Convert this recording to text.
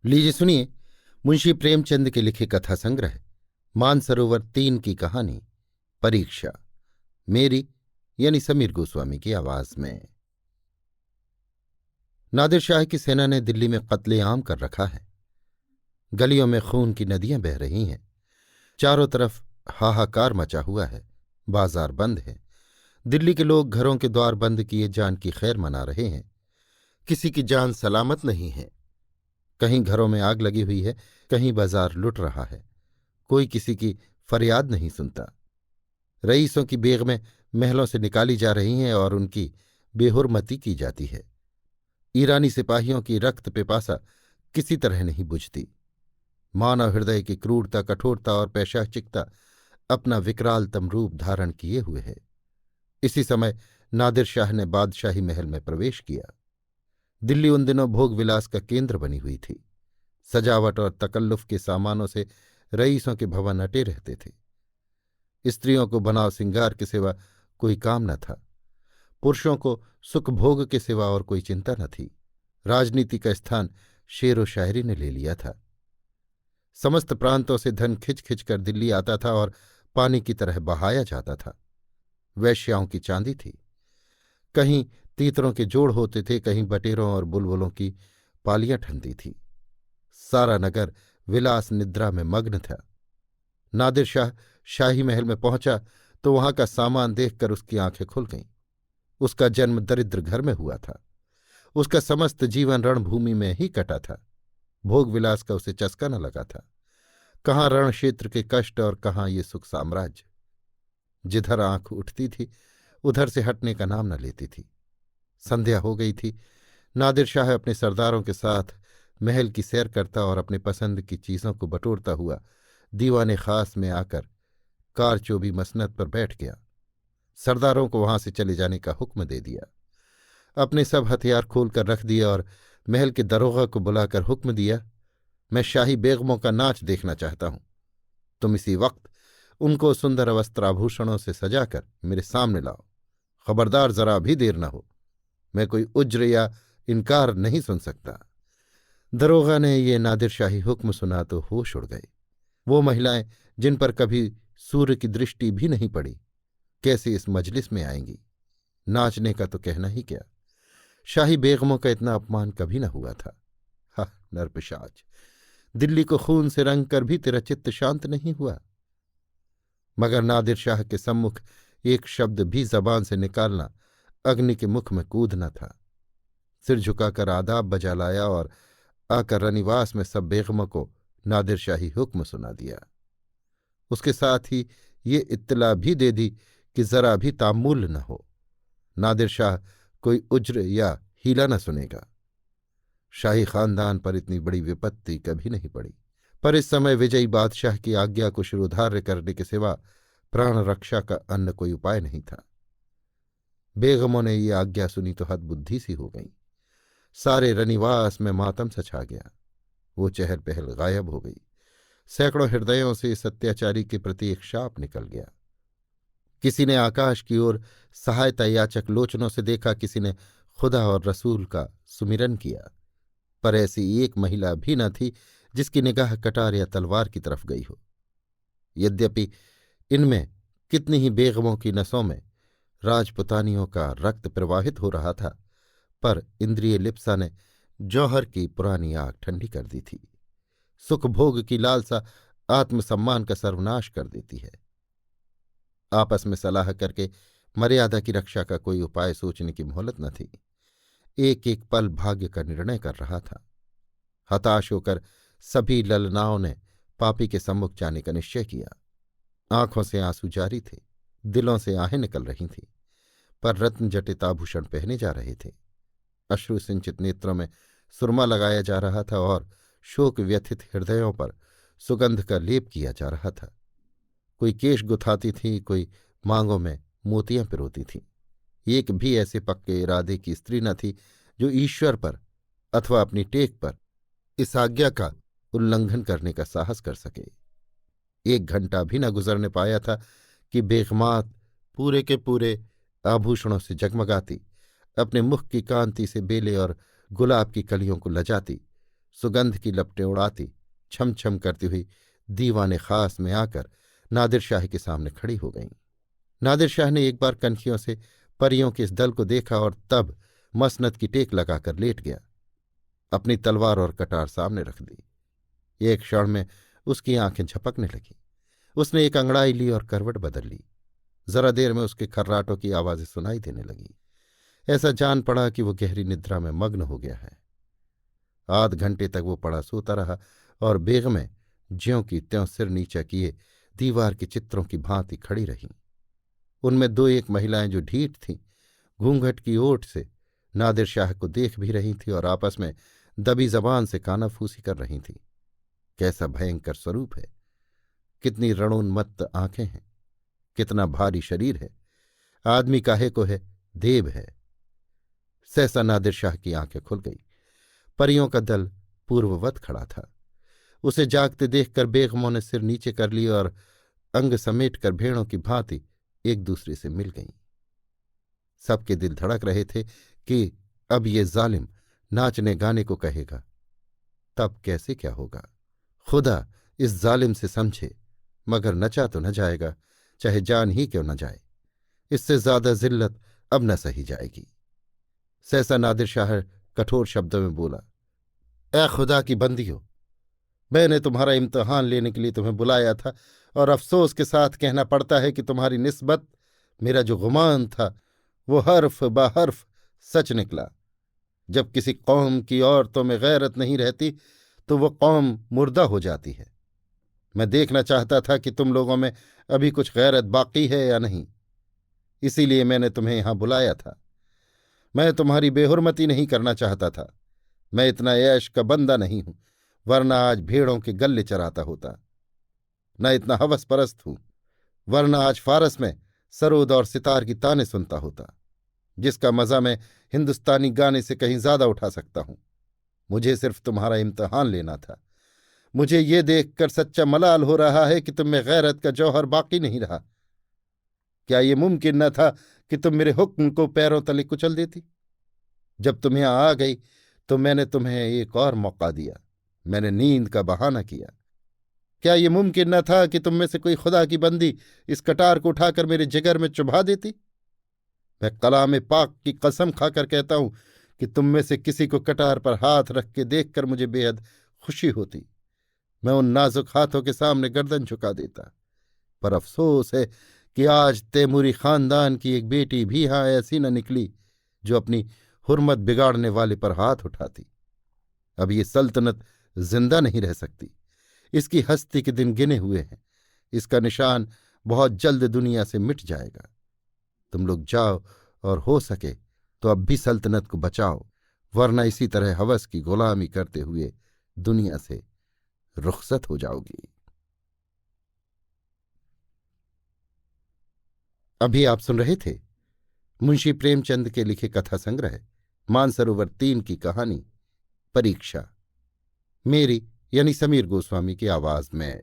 लीजिए सुनिए मुंशी प्रेमचंद के लिखे कथा संग्रह मानसरोवर 3 की कहानी परीक्षा, मेरी यानी समीर गोस्वामी की आवाज में। नादिर शाह की सेना ने दिल्ली में कत्लेआम कर रखा है। गलियों में खून की नदियां बह रही हैं। चारों तरफ हाहाकार मचा हुआ है। बाजार बंद है। दिल्ली के लोग घरों के द्वार बंद किए जान की खैर मना रहे हैं। किसी की जान सलामत नहीं है। कहीं घरों में आग लगी हुई है, कहीं बाजार लुट रहा है। कोई किसी की फरियाद नहीं सुनता। रईसों की बेगमें महलों से निकाली जा रही हैं और उनकी बेहुरमती की जाती है। ईरानी सिपाहियों की रक्त पिपासा किसी तरह नहीं बुझती। मानव हृदय की क्रूरता, कठोरता और पैशाचिकता अपना विकरालतम रूप धारण किए हुए है। इसी समय नादिर शाह ने बादशाही महल में प्रवेश किया। दिल्ली उन दिनों भोग विलास का केंद्र बनी हुई थी। सजावट और तकल्लुफ के सामानों से रईसों के भवन अटे रहते थे। स्त्रियों को बनाव सिंगार के सिवा कोई काम न था। पुरुषों को सुख भोग के सिवा और कोई चिंता न थी। राजनीति का स्थान शेर व शायरी ने ले लिया था। समस्त प्रांतों से धन खिंच खिंच कर दिल्ली आता था और पानी की तरह बहाया जाता था। वैश्याओं की चांदी थी। कहीं तीतरों के जोड़ होते थे, कहीं बटेरों और बुलबुलों की पालियां ठनती थी। सारा नगर विलास निद्रा में मग्न था। नादिर शाह शाही महल में पहुंचा तो वहां का सामान देखकर उसकी आंखें खुल गईं। उसका जन्म दरिद्र घर में हुआ था। उसका समस्त जीवन रणभूमि में ही कटा था। भोग विलास का उसे चस्का न लगा था। कहाँ रण क्षेत्र के कष्ट और कहाँ ये सुख साम्राज्य। जिधर आंख उठती थी उधर से हटने का नाम न लेती थी। संध्या हो गई थी। नादिर शाह अपने सरदारों के साथ महल की सैर करता और अपने पसंद की चीज़ों को बटोरता हुआ दीवाने खास में आकर कारचोबी मसनद पर बैठ गया। सरदारों को वहां से चले जाने का हुक्म दे दिया। अपने सब हथियार खोलकर रख दिए और महल के दरोगा को बुलाकर हुक्म दिया, मैं शाही बेगमों का नाच देखना चाहता हूं। तुम इसी वक्त उनको सुंदर वस्त्राभूषणों से सजाकर मेरे सामने लाओ। खबरदार, जरा भी देर न हो। मैं कोई उज्र या इनकार नहीं सुन सकता। दरोगा ने ये नादिर शाही हुक्म सुना तो होश उड़ गए। वो महिलाएं जिन पर कभी सूर्य की दृष्टि भी नहीं पड़ी, कैसे इस मजलिस में आएंगी। नाचने का तो कहना ही क्या। शाही बेगमों का इतना अपमान कभी न हुआ था। हा नरपिशाच, दिल्ली को खून से रंग कर भी तेरा चित्त शांत नहीं हुआ। मगर नादिर शाह के सम्मुख एक शब्द भी जबान से निकालना अग्नि के मुख में कूदना था। सिर झुकाकर आदाब बजा लाया और आकर रनिवास में सब बेगमों को नादिर शाही हुक्म सुना दिया। उसके साथ ही ये इत्तला भी दे दी कि जरा भी तामुल न हो। नादिर शाह कोई उज्र या हीला न सुनेगा। शाही खानदान पर इतनी बड़ी विपत्ति कभी नहीं पड़ी। पर इस समय विजयी बादशाह की आज्ञा को शिरोधार्य करने के सिवा प्राण रक्षा का अन्य कोई उपाय नहीं था। बेगमों ने ये आज्ञा सुनी तो हद बुद्धि सी हो गई। सारे रनिवास में मातम सा छा गया। वो चहल पहल गायब हो गई। सैकड़ों हृदयों से इस अत्याचारी के प्रति एक शाप निकल गया। किसी ने आकाश की ओर सहायता याचक लोचनों से देखा, किसी ने खुदा और रसूल का सुमिरन किया, पर ऐसी एक महिला भी न थी जिसकी निगाह कटार या तलवार की तरफ गई हो। यद्यपि इनमें कितनी ही बेगमों की नसों में राजपुतानियों का रक्त प्रवाहित हो रहा था, पर इंद्रिय लिप्सा ने जौहर की पुरानी आग ठंडी कर दी थी। सुख भोग की लालसा आत्मसम्मान का सर्वनाश कर देती है। आपस में सलाह करके मर्यादा की रक्षा का कोई उपाय सोचने की मोहलत न थी। एक एक पल भाग्य का निर्णय कर रहा था। हताश होकर सभी ललनाओं ने पापी के सम्मुख जाने का निश्चय किया। आंखों से आंसू जारी थे, दिलों से आहें निकल रही थीं, पर रत्न जटित आभूषण पहने जा रहे थे। अश्रु सिंचित नेत्रों में सुरमा लगाया जा रहा था और शोक व्यथित हृदयों पर सुगंध का लेप किया जा रहा था। कोई केश गुथाती थी, कोई मांगों में मोतियां पिरोती थीं। एक भी ऐसे पक्के इरादे की स्त्री न थी जो ईश्वर पर अथवा अपनी टेक पर इस आज्ञा का उल्लंघन करने का साहस कर सके। 1 घंटा भी न गुजरने पाया था कि बेगमात पूरे के पूरे आभूषणों से जगमगाती, अपने मुख की कांति से बेले और गुलाब की कलियों को लजाती, सुगंध की लपटें उड़ाती छम छम करती हुई दीवाने खास में आकर नादिर शाह के सामने खड़ी हो गईं। नादिर शाह ने एक बार कनखियों से परियों के इस दल को देखा और तब मसनद की टेक लगाकर लेट गया। अपनी तलवार और कटार सामने रख दी। एक क्षण में उसकी आंखें झपकने लगीं। उसने एक अंगड़ाई ली और करवट बदल ली। जरा देर में उसके खर्राटों की आवाज़ें सुनाई देने लगीं। ऐसा जान पड़ा कि वो गहरी निद्रा में मग्न हो गया है। आध घंटे तक वो पड़ा सोता रहा और बेगमें ज्यों की त्यों सिर नीचा किए दीवार के चित्रों की भांति खड़ी रहीं। उनमें दो एक महिलाएं जो ढीठ थीं, घूंघट की ओट से नादिर शाह को देख भी रही थीं और आपस में दबी जबान से कानाफूसी कर रही थीं। कैसा भयंकर स्वरूप है, कितनी रणोन्मत्त आंखें हैं, कितना भारी शरीर है, आदमी काहे को है, देव है। सहसा नादिर शाह की आंखें खुल गई। परियों का दल पूर्ववत खड़ा था। उसे जागते देखकर बेगमों ने सिर नीचे कर लिए और अंग समेटकर भेड़ों की भांति एक दूसरे से मिल गईं। सबके दिल धड़क रहे थे कि अब ये जालिम नाचने गाने को कहेगा, तब कैसे क्या होगा। खुदा इस जालिम से समझे, मगर नचा तो न जाएगा, चाहे जान ही क्यों न जाए। इससे ज्यादा जिल्लत अब न सही जाएगी। सहसा नादिर शाह कठोर शब्दों में बोला, ए खुदा की बंदियों, मैंने तुम्हारा इम्तिहान लेने के लिए तुम्हें बुलाया था और अफसोस के साथ कहना पड़ता है कि तुम्हारी निस्बत मेरा जो गुमान था वो हर्फ बहर्फ सच निकला। जब किसी कौम की औरतों में गैरत नहीं रहती तो वो कौम मुर्दा हो जाती है। मैं देखना चाहता था कि तुम लोगों में अभी कुछ गैरत बाकी है या नहीं, इसीलिए मैंने तुम्हें यहां बुलाया था। मैं तुम्हारी बेहुरमती नहीं करना चाहता था। मैं इतना ऐश का बंदा नहीं हूं, वरना आज भेड़ों के गल्ले चराता होता। न इतना हवस परस्त हूं, वरना आज फारस में सरोद और सितार की ताने सुनता होता, जिसका मजा मैं हिंदुस्तानी गाने से कहीं ज्यादा उठा सकता हूं। मुझे सिर्फ तुम्हारा इम्तिहान लेना था। मुझे ये देखकर सच्चा मलाल हो रहा है कि तुम में गैरत का जौहर बाकी नहीं रहा। क्या ये मुमकिन न था कि तुम मेरे हुक्म को पैरों तले कुचल देती? जब तुम यहां आ गई तो मैंने तुम्हें एक और मौका दिया। मैंने नींद का बहाना किया। क्या ये मुमकिन न था कि तुम में से कोई खुदा की बंदी इस कटार को उठाकर मेरे जिगर में चुभा देती? मैं कलाम पाक की कसम खाकर कहता हूं कि तुम में से किसी को कटार पर हाथ रख के देखकर मुझे बेहद खुशी होती। मैं उन नाजुक हाथों के सामने गर्दन झुका देता। पर अफसोस है कि आज तैमूरी खानदान की एक बेटी भी यहां ऐसी न निकली जो अपनी हुर्मत बिगाड़ने वाले पर हाथ उठाती। अब ये सल्तनत जिंदा नहीं रह सकती। इसकी हस्ती के दिन गिने हुए हैं। इसका निशान बहुत जल्द दुनिया से मिट जाएगा। तुम लोग जाओ और हो सके तो अब भी सल्तनत को बचाओ, वरना इसी तरह हवस की गुलामी करते हुए दुनिया से रुखसत हो जाओगी। अभी आप सुन रहे थे मुंशी प्रेमचंद के लिखे कथा संग्रह मानसरोवर 3 की कहानी परीक्षा, मेरी यानी समीर गोस्वामी की आवाज में।